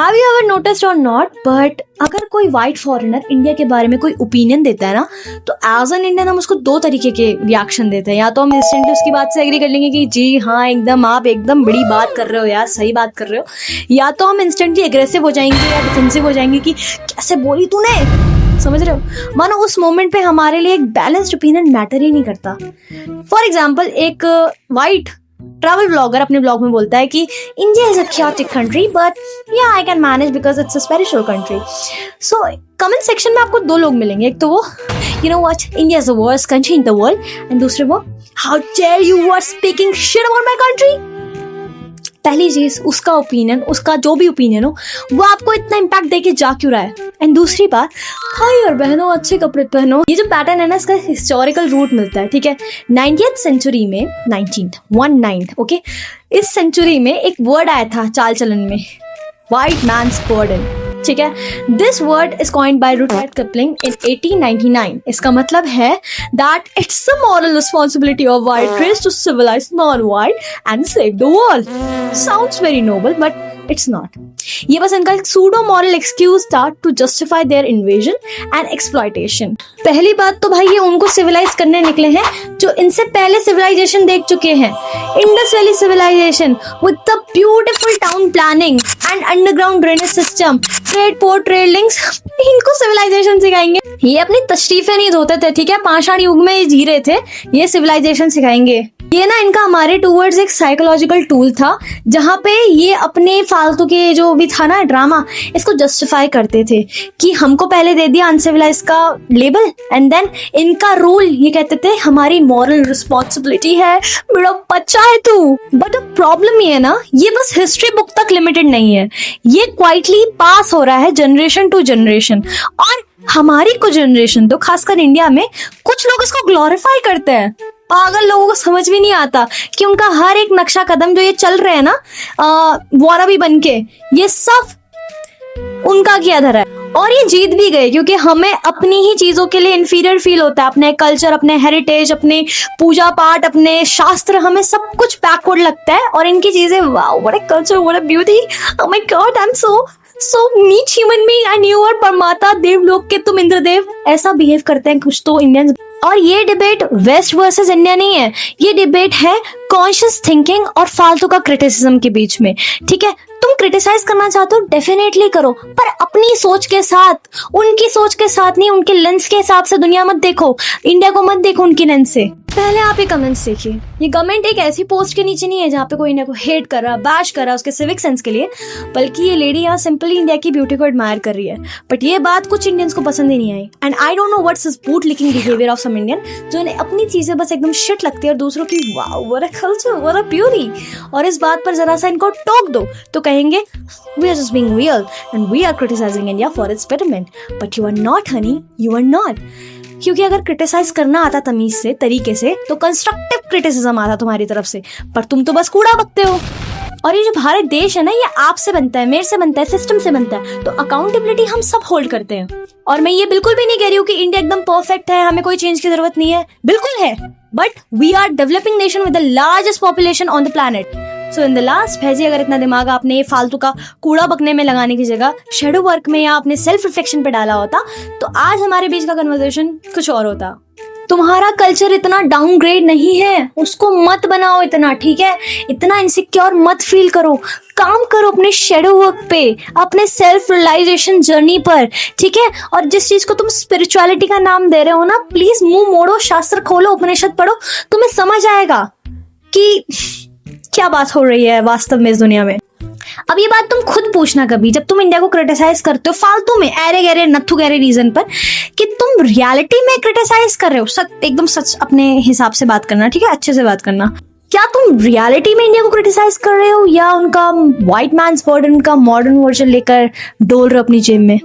Have you ever noticed और not, but अगर कोई वाइट फॉरेनर इंडिया के बारे में कोई ओपिनियन देता है ना, तो एज एन इंडियन हम उसको दो तरीके के रिएक्शन देते हैं। या तो हम इंस्टेंटली उसकी बात से एग्री कर लेंगे कि जी हाँ एकदम आप एकदम बड़ी बात कर रहे हो यार, सही बात कर रहे हो, या तो हम इंस्टेंटली एग्रेसिव हो जाएंगे या डिफेंसिव हो जाएंगे कि कैसे बोली तूने, समझ रहे हो। मानो उस मोमेंट पे हमारे लिए एक बैलेंस्ड ओपिनियन मैटर ही नहीं करता। फॉर एग्जाम्पल एक वाइट ट्रैवल ब्लॉगर अपने ब्लॉग में बोलता है कि India is a chaotic country but yeah I can manage because it's a spiritual country। So comment section में आपको दो लोग मिलेंगे, एक तो वो you know what India is the worst country in the world and दूसरे वो how dare you are speaking shit about my country। पहली चीज उसका ओपिनियन, उसका जो भी ओपिनियन हो वो आपको इतना इम्पैक्ट देके जा क्यों रहा है। एंड दूसरी बात, भाई और बहनों अच्छे कपड़े पहनो। ये जो पैटर्न है ना इसका हिस्टोरिकल रूट मिलता है, ठीक है। 19th सेंचुरी में 19 ओके, इस सेंचुरी में एक वर्ड आया था चाल चलन में, वाइट मैन्स बर्डन, ठीक है। This word is coined by Rudyard Kipling in 1899। इसका मतलब है that it's the moral responsibility of white race to civilize non white and save the world. Sounds very noble but it's not. ये बस इनका एक pseudo moral excuse था to justify their invasion and exploitation. पहली बात तो भाई ये उनको सिविलाइज करने निकले हैं जो इनसे पहले सिविलाइजेशन देख चुके हैं। Indus valley civilization with the beautiful town planning and underground drainage system, trade port, trade links, इनको सिविलाइजेशन सिखाएंगे। ये अपनी तशरीफें नहीं धोते थे, ठीक है, पाषाण युग में जी रहे थे, ये सिविलाइजेशन सिखाएंगे। ये ना इनका हमारे टूवर्ड्स एक साइकोलॉजिकल टूल था, जहाँ पे ये अपने फालतू के जो भी था ना ड्रामा, इसको जस्टिफाई करते थे कि हमको पहले दे दिया अनसिविलाइज का लेबल एंड देन इनका रूल, ये कहते थे हमारी मॉरल रिस्पॉन्सिबिलिटी है, बड़ा बच्चा है तू। बट अब प्रॉब्लम ये है ना, ये बस हिस्ट्री बुक तक लिमिटेड नहीं है, ये क्वाइटली पास हो रहा है जनरेशन टू जनरेशन। और हमारी कुछ जनरेशन तो खासकर इंडिया में कुछ लोग इसको ग्लोरीफाई करते हैं। पागल लोगों को समझ भी नहीं आता कि उनका हर एक नक्शा कदम जो ये चल रहे हैं ना वाराबी बनके, ये सब उनका किया धरा है। और ये जीत भी गए क्योंकि हमें अपनी ही चीजों के लिए इंफीरियर फील होता है। अपने कल्चर, अपने हेरिटेज, अपने पूजा पाठ, अपने शास्त्र, हमें सब कुछ बैकवर्ड लगता है। और इनकी चीजें, wow what a culture, what a beauty, oh my god, I am so नीच human being and you are परमाता देवलोक के तुम इंद्रदेव। ऐसा बिहेव करते हैं कुछ तो इंडियंस। और ये डिबेट वेस्ट वर्सेस इंडिया नहीं है, ये डिबेट है कॉन्शियस थिंकिंग और फालतू का क्रिटिसिज्म के बीच में, ठीक है। तुम क्रिटिसाइज करना चाहते हो डेफिनेटली करो, पर अपनी सोच के साथ, उनकी सोच के साथ नहीं, उनके लेंस के हिसाब से दुनिया मत देखो, इंडिया को मत देखो उनकी लेंस से। पहले आप ये कमेंट्स देखिए। ये कमेंट एक ऐसी पोस्ट के नीचे नहीं है जहाँ पे कोई इंडिया को हेट कर रहा, बैश कर रहा उसके सिविक सेंस के लिए, बल्कि ये लेडी यहाँ सिंपली इंडिया की ब्यूटी को एडमायर कर रही है। बट ये बात कुछ इंडियंस को पसंद ही नहीं आई। And I don't know what's this boot licking behaviour of some Indian, जो इन्हें अपनी चीजें बस एकदम शिट लगती है और दूसरों की wow what a culture, what a beauty. और इस बात पर जरा सा इनको टोक दो तो कहेंगे we are just being real and we are criticizing India for its betterment, but you are not honey, you are not। क्योंकि अगर क्रिटिसाइज करना आता तमीज से, तरीके से, तो कंस्ट्रक्टिव क्रिटिसिज्म आता तुम्हारी तरफ से, पर तुम तो बस कूड़ा बकते हो। और ये जो भारत देश है ना, ये आपसे बनता है, मेरे से बनता है, सिस्टम से बनता है, तो अकाउंटेबिलिटी हम सब होल्ड करते हैं। और मैं ये बिल्कुल भी नहीं कह रही हूँ कि इंडिया एकदम परफेक्ट है, हमें कोई चेंज की जरूरत नहीं है, बिल्कुल है, but we are developing nation with the largest population on the planet. So in the last भेजी, अगर इतना दिमाग आपने ये फालतू का कूड़ा बकने में लगाने की जगह शेडो वर्क में या अपने सेल्फ रिफ्लेक्शन पे डाला होता, तो आज हमारे बीच का कन्वर्सेशन कुछ और होता। तुम्हारा कल्चर इतना डाउनग्रेड नहीं है, उसको मत बनाओ इतना, ठीक है। इतना इनसिक्योर मत फील करो, काम करो अपने शेडो वर्क पे, अपने सेल्फ रियलाइजेशन जर्नी पर, ठीक है। और जिस चीज को तुम स्पिरिचुअलिटी का नाम दे रहे हो ना, प्लीज मुंह मोड़ो, शास्त्र खोलो, उपनिषद पढ़ो, तुम्हें समझ आएगा कि क्या बात हो रही है वास्तव में इस दुनिया में। अब ये बात तुम खुद पूछना कभी, जब तुम इंडिया को क्रिटिसाइज करते हो फालतू में, ऐरे गहरे नथु गहरे रीजन पर, कि तुम रियलिटी में क्रिटिसाइज कर रहे हो। एकदम सच अपने हिसाब से बात करना, ठीक है, अच्छे से बात करना। क्या तुम रियलिटी में इंडिया को क्रिटिसाइज कर रहे हो या उनका व्हाइट मैन्स बर्डन का मॉडर्न वर्जन लेकर डोल रहे हो अपनी जेब में?